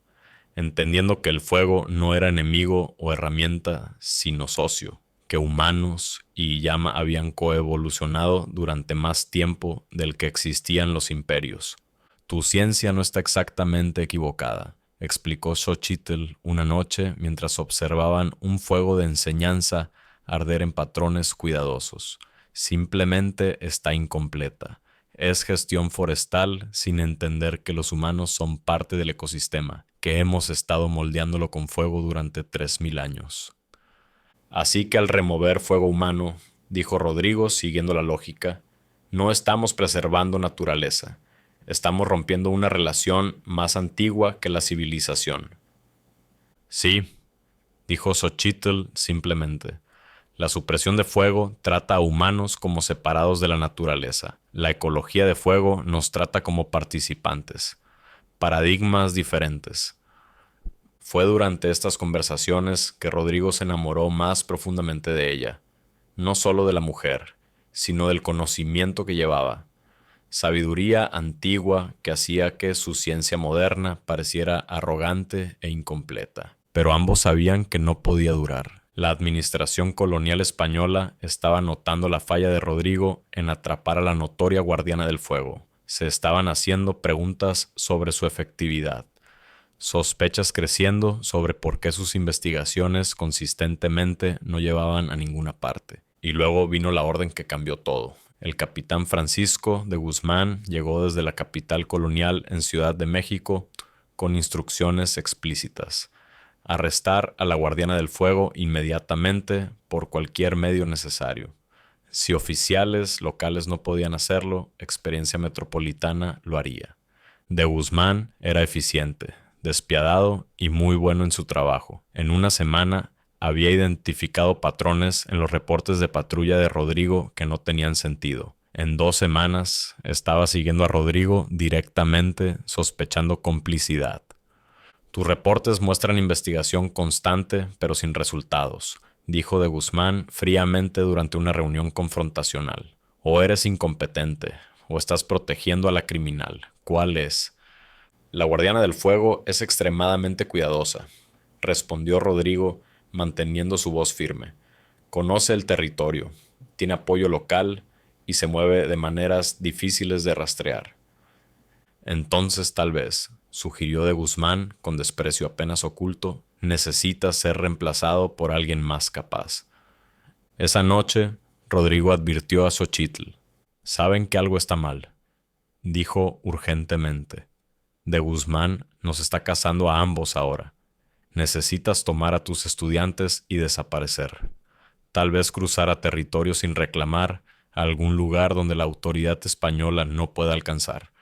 S1: entendiendo que el fuego no era enemigo o herramienta, sino socio, que humanos y llama habían coevolucionado durante más tiempo del que existían los imperios. Tu ciencia no está exactamente equivocada, explicó Xochitl una noche mientras observaban un fuego de enseñanza arder en patrones cuidadosos. Simplemente está incompleta. Es gestión forestal sin entender que los humanos son parte del ecosistema, que hemos estado moldeándolo con fuego durante 3000 años. Así que al remover fuego humano, dijo Rodrigo siguiendo la lógica, no estamos preservando naturaleza, estamos rompiendo una relación más antigua que la civilización. Sí, dijo Xochitl simplemente. La supresión de fuego trata a humanos como separados de la naturaleza. La ecología de fuego nos trata como participantes. Paradigmas diferentes. Fue durante estas conversaciones que Rodrigo se enamoró más profundamente de ella, no solo de la mujer, sino del conocimiento que llevaba, sabiduría antigua que hacía que su ciencia moderna pareciera arrogante e incompleta. Pero ambos sabían que no podía durar. La administración colonial española estaba notando la falla de Rodrigo en atrapar a la notoria guardiana del fuego. Se estaban haciendo preguntas sobre su efectividad. Sospechas creciendo sobre por qué sus investigaciones consistentemente no llevaban a ninguna parte. Y luego vino la orden que cambió todo. El capitán Francisco de Guzmán llegó desde la capital colonial en Ciudad de México con instrucciones explícitas. Arrestar a la guardiana del fuego inmediatamente por cualquier medio necesario. Si oficiales locales no podían hacerlo, Experiencia Metropolitana lo haría. De Guzmán era eficiente, despiadado y muy bueno en su trabajo. En una semana había identificado patrones en los reportes de patrulla de Rodrigo que no tenían sentido. En 2 semanas estaba siguiendo a Rodrigo directamente, sospechando complicidad. Tus reportes muestran investigación constante, pero sin resultados, dijo de Guzmán fríamente durante una reunión confrontacional. O eres incompetente, o estás protegiendo a la criminal. ¿Cuál es? La guardiana del fuego es extremadamente cuidadosa, respondió Rodrigo, manteniendo su voz firme. Conoce el territorio, tiene apoyo local y se mueve de maneras difíciles de rastrear. Entonces tal vez, sugirió de Guzmán con desprecio apenas oculto, necesita ser reemplazado por alguien más capaz. Esa noche, Rodrigo advirtió a Xochitl. Saben que algo está mal, dijo urgentemente. De Guzmán nos está cazando a ambos ahora. Necesitas tomar a tus estudiantes y desaparecer. Tal vez cruzar a territorio sin reclamar a algún lugar donde la autoridad española no pueda alcanzar.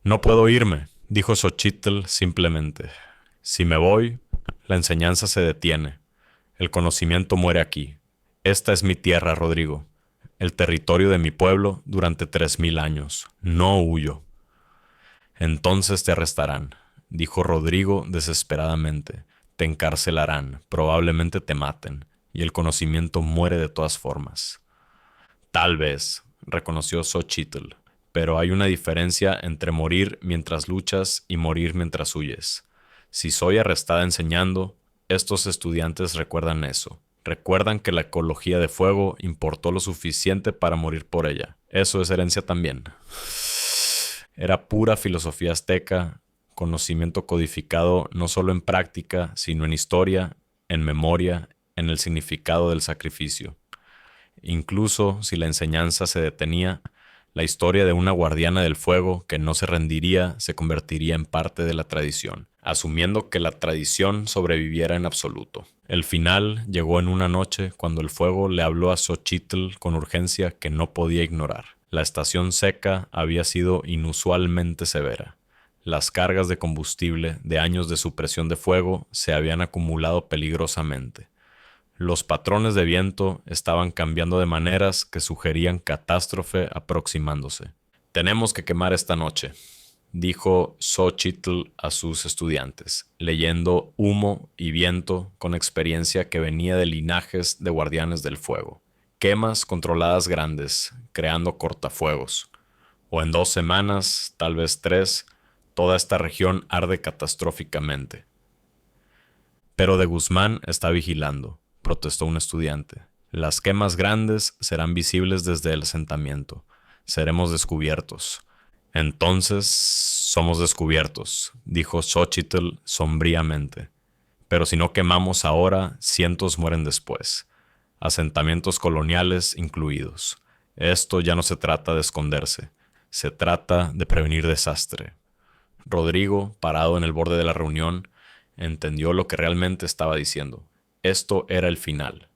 S1: No puedo irme, dijo Xochitl simplemente. Si me voy, la enseñanza se detiene. El conocimiento muere aquí. Esta es mi tierra, Rodrigo. El territorio de mi pueblo durante 3000 años. No huyo. Entonces te arrestarán, dijo Rodrigo desesperadamente. Te encarcelarán, probablemente te maten, y el conocimiento muere de todas formas. Tal vez, reconoció Xochitl, pero hay una diferencia entre morir mientras luchas y morir mientras huyes. Si soy arrestada enseñando, estos estudiantes recuerdan eso. Recuerdan que la ecología de fuego importó lo suficiente para morir por ella. Eso es herencia también. Era pura filosofía azteca, conocimiento codificado no solo en práctica, sino en historia, en memoria, en el significado del sacrificio. Incluso si la enseñanza se detenía, la historia de una guardiana del fuego que no se rendiría se convertiría en parte de la tradición, asumiendo que la tradición sobreviviera en absoluto. El final llegó en una noche cuando el fuego le habló a Xochitl con urgencia que no podía ignorar. La estación seca había sido inusualmente severa. Las cargas de combustible de años de supresión de fuego se habían acumulado peligrosamente. Los patrones de viento estaban cambiando de maneras que sugerían catástrofe aproximándose. «Tenemos que quemar esta noche», dijo Xochitl a sus estudiantes, leyendo Humo y Viento con experiencia que venía de linajes de guardianes del fuego. Quemas controladas grandes, creando cortafuegos. O en 2 semanas, tal vez 3, toda esta región arde catastróficamente. Pero de Guzmán está vigilando, protestó un estudiante. Las quemas grandes serán visibles desde el asentamiento. Seremos descubiertos. Entonces somos descubiertos, dijo Xochitl sombríamente. Pero si no quemamos ahora, cientos mueren después. Asentamientos coloniales incluidos. Esto ya no se trata de esconderse. Se trata de prevenir desastre. Rodrigo, parado en el borde de la reunión, entendió lo que realmente estaba diciendo. Esto era el final.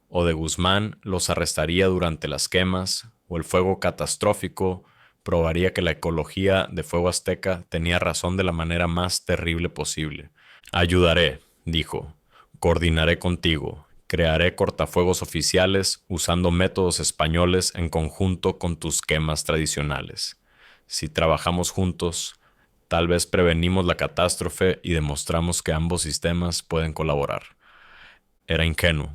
S1: O de Guzmán los arrestaría durante las quemas, o el fuego catastrófico probaría que la ecología de fuego azteca tenía razón de la manera más terrible posible. Ayudaré, dijo. Coordinaré contigo. Crearé cortafuegos oficiales usando métodos españoles en conjunto con tus quemas tradicionales. Si trabajamos juntos, tal vez prevenimos la catástrofe y demostramos que ambos sistemas pueden colaborar. Era ingenuo,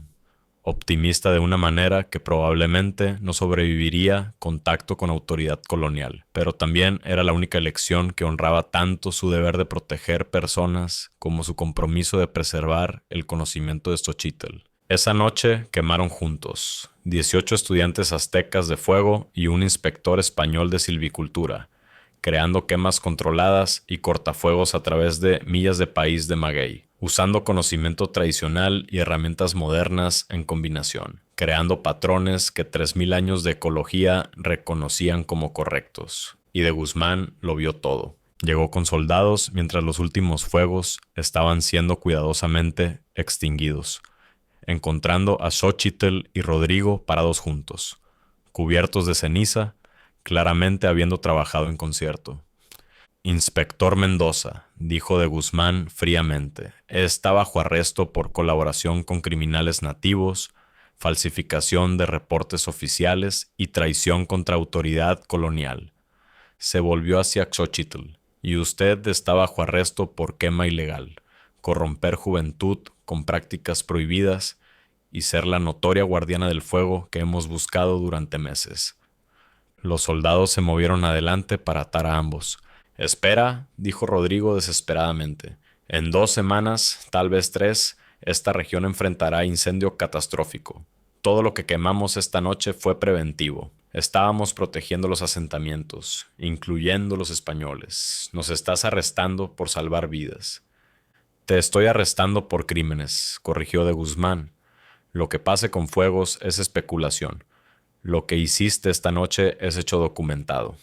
S1: optimista de una manera que probablemente no sobreviviría contacto con autoridad colonial, pero también era la única elección que honraba tanto su deber de proteger personas como su compromiso de preservar el conocimiento de Xochitl. Esa noche quemaron juntos 18 estudiantes aztecas de fuego y un inspector español de silvicultura, creando quemas controladas y cortafuegos a través de millas de país de maguey, usando conocimiento tradicional y herramientas modernas en combinación, creando patrones que 3000 años de ecología reconocían como correctos. Y de Guzmán lo vio todo. Llegó con soldados mientras los últimos fuegos estaban siendo cuidadosamente extinguidos, encontrando a Xochitl y Rodrigo parados juntos, cubiertos de ceniza, claramente habiendo trabajado en concierto. Inspector Mendoza, dijo de Guzmán fríamente, está bajo arresto por colaboración con criminales nativos, falsificación de reportes oficiales y traición contra autoridad colonial. Se volvió hacia Xochitl, y usted está bajo arresto por quema ilegal, corromper juventud con prácticas prohibidas y ser la notoria guardiana del fuego que hemos buscado durante meses. Los soldados se movieron adelante para atar a ambos. Espera, dijo Rodrigo desesperadamente. En 2 semanas, tal vez 3, esta región enfrentará incendio catastrófico. Todo lo que quemamos esta noche fue preventivo. Estábamos protegiendo los asentamientos, incluyendo los españoles. Nos estás arrestando por salvar vidas. Te estoy arrestando por crímenes, corrigió de Guzmán. Lo que pase con fuegos es especulación. Lo que hiciste esta noche es hecho documentado.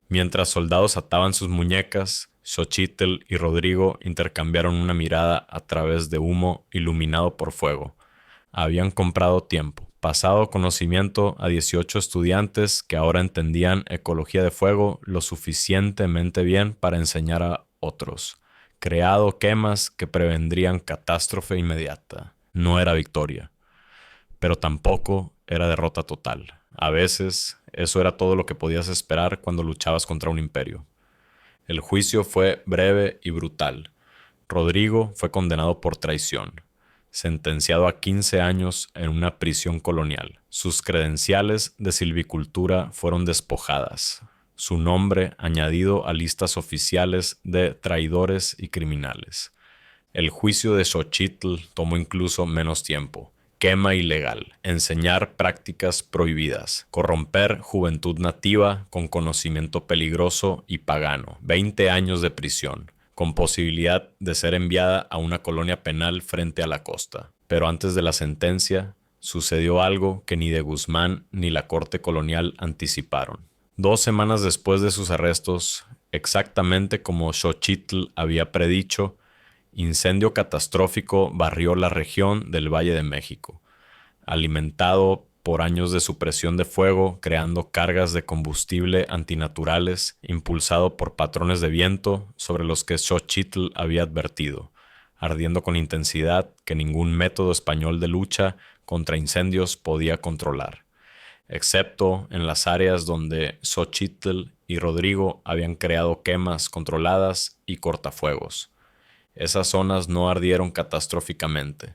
S1: Mientras soldados ataban sus muñecas, Xochitl y Rodrigo intercambiaron una mirada a través de humo iluminado por fuego. Habían comprado tiempo, pasado conocimiento a 18 estudiantes que ahora entendían ecología de fuego lo suficientemente bien para enseñar a otros. Creado quemas que prevendrían catástrofe inmediata. No era victoria, pero tampoco era derrota total. A veces, eso era todo lo que podías esperar cuando luchabas contra un imperio. El juicio fue breve y brutal. Rodrigo fue condenado por traición, sentenciado a 15 años en una prisión colonial. Sus credenciales de silvicultura fueron despojadas. su nombre añadido a listas oficiales de traidores y criminales. El juicio de Xochitl tomó incluso menos tiempo. Quema ilegal, enseñar prácticas prohibidas, corromper juventud nativa con conocimiento peligroso y pagano, 20 años de prisión, con posibilidad de ser enviada a una colonia penal frente a la costa. Pero antes de la sentencia, sucedió algo que ni de Guzmán ni la corte colonial anticiparon. 2 semanas después de sus arrestos, exactamente como Xochitl había predicho, incendio catastrófico barrió la región del Valle de México, alimentado por años de supresión de fuego, creando cargas de combustible antinaturales, impulsado por patrones de viento sobre los que Xochitl había advertido, ardiendo con intensidad que ningún método español de lucha contra incendios podía controlar, excepto en las áreas donde Xochitl y Rodrigo habían creado quemas controladas y cortafuegos. Esas zonas no ardieron catastróficamente.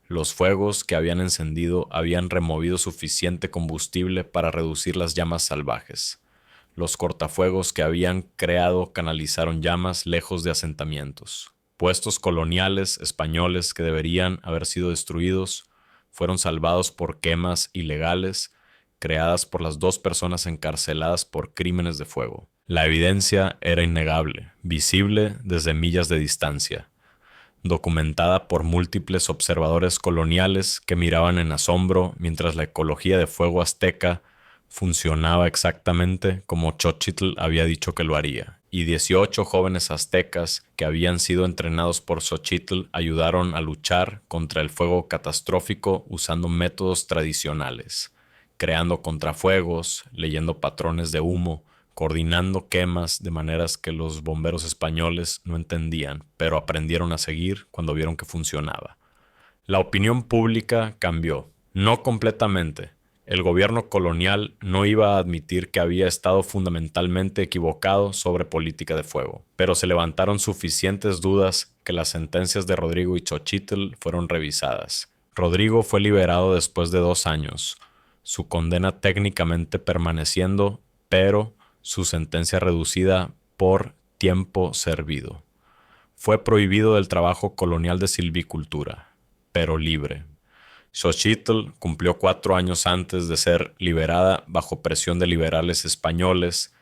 S1: Los fuegos que habían encendido habían removido suficiente combustible para reducir las llamas salvajes. Los cortafuegos que habían creado canalizaron llamas lejos de asentamientos. Puestos coloniales españoles que deberían haber sido destruidos fueron salvados por quemas ilegales creadas por las 2 personas encarceladas por crímenes de fuego. La evidencia era innegable, visible desde millas de distancia, documentada por múltiples observadores coloniales que miraban en asombro mientras la ecología de fuego azteca funcionaba exactamente como Xochitl había dicho que lo haría, y 18 jóvenes aztecas que habían sido entrenados por Xochitl ayudaron a luchar contra el fuego catastrófico usando métodos tradicionales, creando contrafuegos, leyendo patrones de humo, coordinando quemas de maneras que los bomberos españoles no entendían, pero aprendieron a seguir cuando vieron que funcionaba. La opinión pública cambió, no completamente. El gobierno colonial no iba a admitir que había estado fundamentalmente equivocado sobre política de fuego, pero se levantaron suficientes dudas que las sentencias de Rodrigo y Xochitl fueron revisadas. Rodrigo fue liberado después de 2 años, su condena técnicamente permaneciendo, pero su sentencia reducida por tiempo servido. Fue prohibido del trabajo colonial de silvicultura, pero libre. Xochitl cumplió 4 años antes de ser liberada bajo presión de liberales españoles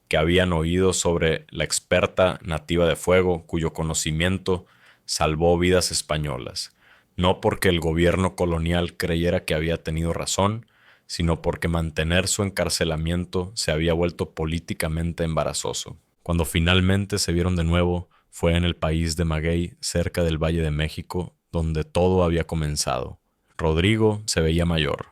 S1: que habían oído sobre la experta nativa de fuego cuyo conocimiento salvó vidas españolas, no porque el gobierno colonial creyera que había tenido razón, sino porque mantener su encarcelamiento se había vuelto políticamente embarazoso. Cuando finalmente se vieron de nuevo, fue en el país de Maguey, cerca del Valle de México, donde todo había comenzado. Rodrigo se veía mayor.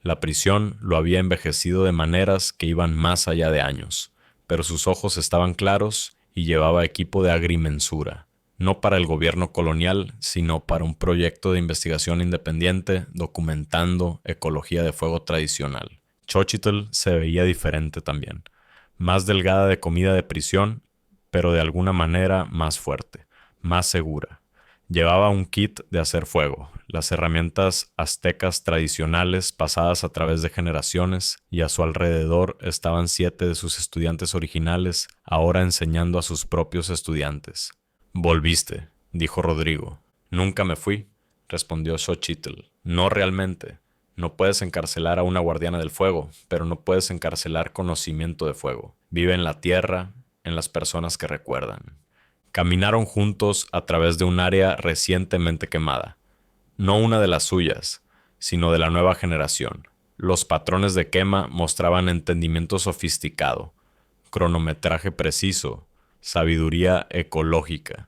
S1: La prisión lo había envejecido de maneras que iban más allá de años, pero sus ojos estaban claros y llevaba equipo de agrimensura, no para el gobierno colonial, sino para un proyecto de investigación independiente documentando ecología de fuego tradicional. Xochitl se veía diferente también, más delgada de comida de prisión, pero de alguna manera más fuerte, más segura. Llevaba un kit de hacer fuego, las herramientas aztecas tradicionales pasadas a través de generaciones, y a su alrededor estaban 7 de sus estudiantes originales, ahora enseñando a sus propios estudiantes. «Volviste», dijo Rodrigo. «Nunca me fui», respondió Xochitl. «No realmente. No puedes encarcelar a una guardiana del fuego, pero no puedes encarcelar conocimiento de fuego. Vive en la tierra, en las personas que recuerdan». Caminaron juntos a través de un área recientemente quemada. No una de las suyas, sino de la nueva generación. Los patrones de quema mostraban entendimiento sofisticado, cronometraje preciso, sabiduría ecológica.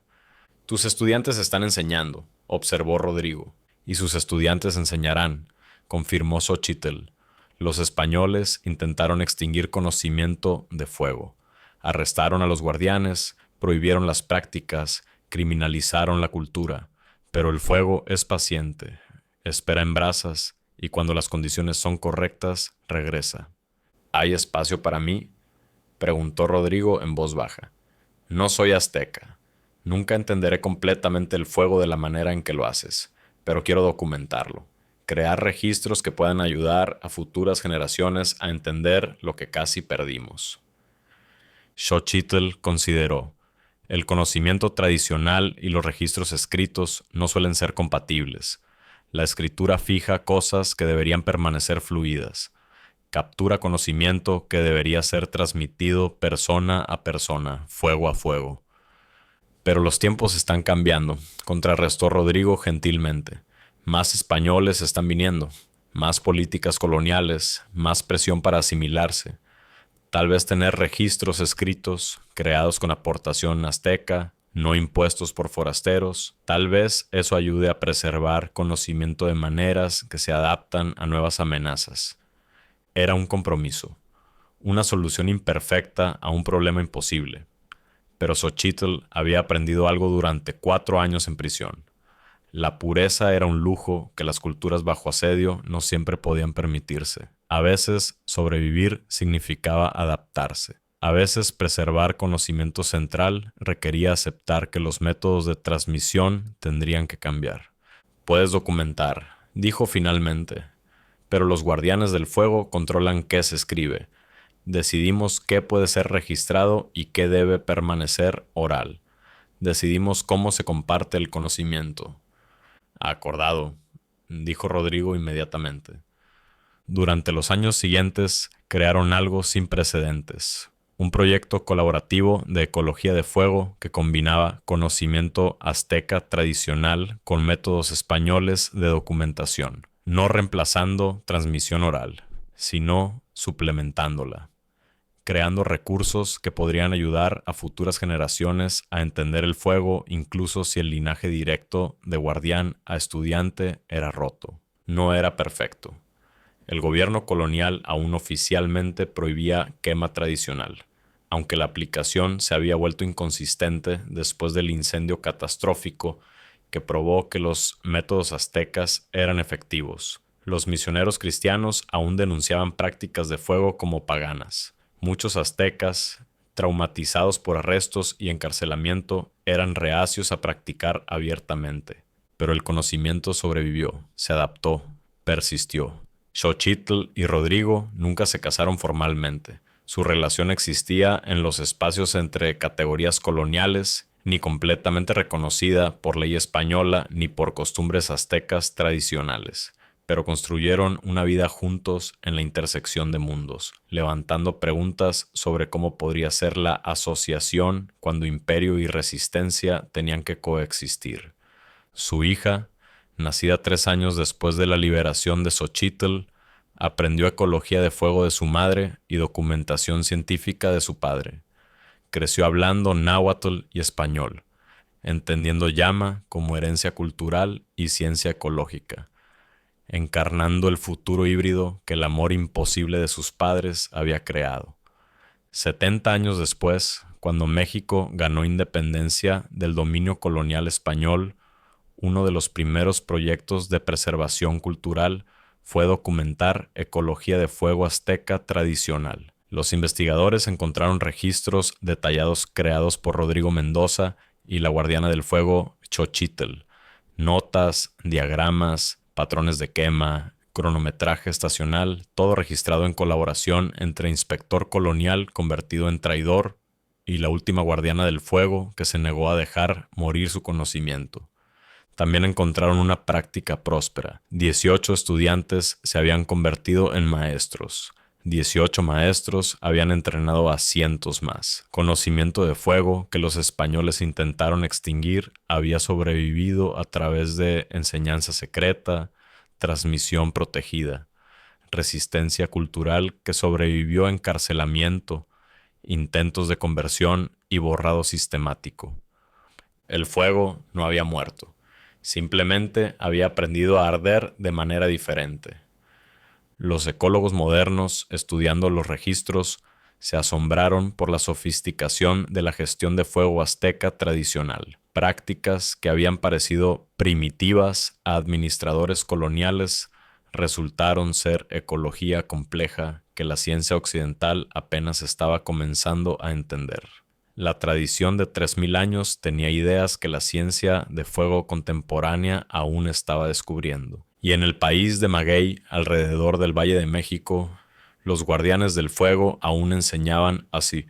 S1: «Tus estudiantes están enseñando», observó Rodrigo. «Y sus estudiantes enseñarán», confirmó Xochitl. Los españoles intentaron extinguir conocimiento de fuego. Arrestaron a los guardianes, prohibieron las prácticas, criminalizaron la cultura. Pero el fuego es paciente, espera en brasas y cuando las condiciones son correctas, regresa. «¿Hay espacio para mí?», preguntó Rodrigo en voz baja. «No soy azteca. Nunca entenderé completamente el fuego de la manera en que lo haces, pero quiero documentarlo, crear registros que puedan ayudar a futuras generaciones a entender lo que casi perdimos». Xochitl consideró: el conocimiento tradicional y los registros escritos no suelen ser compatibles. La escritura fija cosas que deberían permanecer fluidas. Captura conocimiento que debería ser transmitido persona a persona, fuego a fuego. Pero los tiempos están cambiando, contrarrestó Rodrigo gentilmente. Más españoles están viniendo, más políticas coloniales, más presión para asimilarse. Tal vez tener registros escritos, creados con aportación azteca, no impuestos por forasteros, tal vez eso ayude a preservar conocimiento de maneras que se adaptan a nuevas amenazas. Era un compromiso, una solución imperfecta a un problema imposible. Pero Xochitl había aprendido algo durante 4 años en prisión. La pureza era un lujo que las culturas bajo asedio no siempre podían permitirse. A veces sobrevivir significaba adaptarse. A veces preservar conocimiento central requería aceptar que los métodos de transmisión tendrían que cambiar. Puedes documentar, dijo finalmente, pero los guardianes del fuego controlan qué se escribe. Decidimos qué puede ser registrado y qué debe permanecer oral. Decidimos cómo se comparte el conocimiento. Acordado, dijo Rodrigo inmediatamente. Durante los años siguientes crearon algo sin precedentes, un proyecto colaborativo de ecología de fuego que combinaba conocimiento azteca tradicional con métodos españoles de documentación, no reemplazando transmisión oral, sino suplementándola, creando recursos que podrían ayudar a futuras generaciones a entender el fuego incluso si el linaje directo de guardián a estudiante era roto. No era perfecto. El gobierno colonial aún oficialmente prohibía quema tradicional, aunque la aplicación se había vuelto inconsistente después del incendio catastrófico que probó que los métodos aztecas eran efectivos. Los misioneros cristianos aún denunciaban prácticas de fuego como paganas. Muchos aztecas, traumatizados por arrestos y encarcelamiento, eran reacios a practicar abiertamente. Pero el conocimiento sobrevivió, se adaptó, persistió. Xochitl y Rodrigo nunca se casaron formalmente. Su relación existía en los espacios entre categorías coloniales, ni completamente reconocida por ley española ni por costumbres aztecas tradicionales, pero construyeron una vida juntos en la intersección de mundos, levantando preguntas sobre cómo podría ser la asociación cuando imperio y resistencia tenían que coexistir. Su hija, nacida 3 años después de la liberación de Xochitl, aprendió ecología de fuego de su madre y documentación científica de su padre. Creció hablando náhuatl y español, entendiendo llama como herencia cultural y ciencia ecológica, encarnando el futuro híbrido que el amor imposible de sus padres había creado. 70 años después, cuando México ganó independencia del dominio colonial español, uno de los primeros proyectos de preservación cultural fue documentar ecología de fuego azteca tradicional. Los investigadores encontraron registros detallados creados por Rodrigo Mendoza y la guardiana del fuego Xochitl, notas, diagramas, patrones de quema, cronometraje estacional, todo registrado en colaboración entre inspector colonial convertido en traidor y la última guardiana del fuego que se negó a dejar morir su conocimiento. También encontraron una práctica próspera. 18 estudiantes se habían convertido en maestros. 18 maestros habían entrenado a cientos más. Conocimiento de fuego que los españoles intentaron extinguir había sobrevivido a través de enseñanza secreta, transmisión protegida, resistencia cultural que sobrevivió a encarcelamiento, intentos de conversión y borrado sistemático. El fuego no había muerto. Simplemente había aprendido a arder de manera diferente. Los ecólogos modernos, estudiando los registros, se asombraron por la sofisticación de la gestión de fuego azteca tradicional, prácticas que habían parecido primitivas a administradores coloniales resultaron ser ecología compleja que la ciencia occidental apenas estaba comenzando a entender. La tradición de 3000 años tenía ideas que la ciencia de fuego contemporánea aún estaba descubriendo. Y en el país de Maguey, alrededor del Valle de México, los guardianes del fuego aún enseñaban así: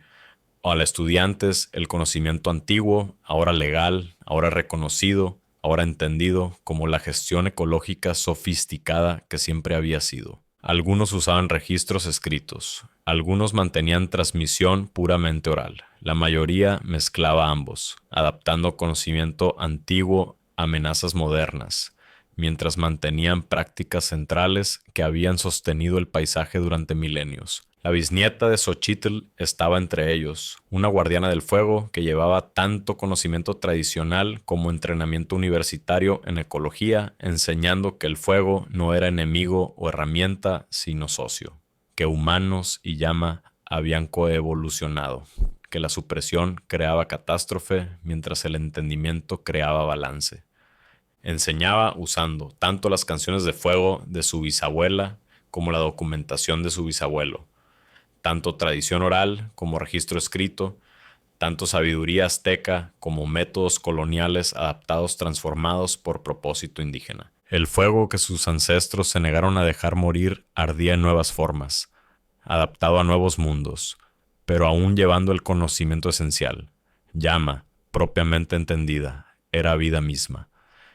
S1: Al estudiantes el conocimiento antiguo, ahora legal, ahora reconocido, ahora entendido como la gestión ecológica sofisticada que siempre había sido. Algunos usaban registros escritos, algunos mantenían transmisión puramente oral. La mayoría mezclaba ambos, adaptando conocimiento antiguo a amenazas modernas, mientras mantenían prácticas centrales que habían sostenido el paisaje durante milenios. La bisnieta de Xochitl estaba entre ellos, una guardiana del fuego que llevaba tanto conocimiento tradicional como entrenamiento universitario en ecología, enseñando que el fuego no era enemigo o herramienta, sino socio, que humanos y llama habían coevolucionado, que la supresión creaba catástrofe mientras el entendimiento creaba balance. Enseñaba usando tanto las canciones de fuego de su bisabuela como la documentación de su bisabuelo, tanto tradición oral como registro escrito, tanto sabiduría azteca como métodos coloniales adaptados transformados por propósito indígena. El fuego que sus ancestros se negaron a dejar morir ardía en nuevas formas, adaptado a nuevos mundos, pero aún llevando el conocimiento esencial. Llama, propiamente entendida, era vida misma.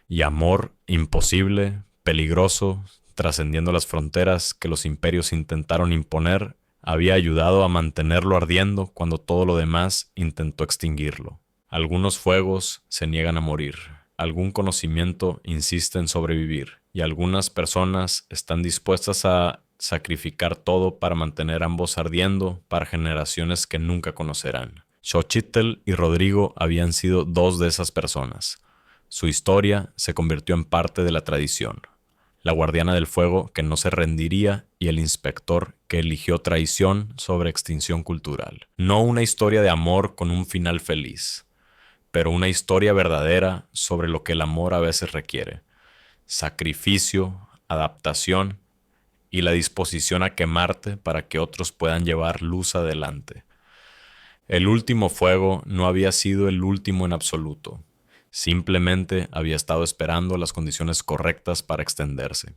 S1: Y amor imposible, peligroso, trascendiendo las fronteras que los imperios intentaron imponer, había ayudado a mantenerlo ardiendo cuando todo lo demás intentó extinguirlo. Algunos fuegos se niegan a morir, algún conocimiento insiste en sobrevivir, y algunas personas están dispuestas a sacrificar todo para mantener ambos ardiendo para generaciones que nunca conocerán. Xochitl y Rodrigo habían sido dos de esas personas. Su historia se convirtió en parte de la tradición. La guardiana del fuego que no se rendiría y el inspector que eligió traición sobre extinción cultural. No una historia de amor con un final feliz, pero una historia verdadera sobre lo que el amor a veces requiere. Sacrificio, adaptación y la disposición a quemarte para que otros puedan llevar luz adelante. El último fuego no había sido el último en absoluto. Simplemente había estado esperando las condiciones correctas para extenderse.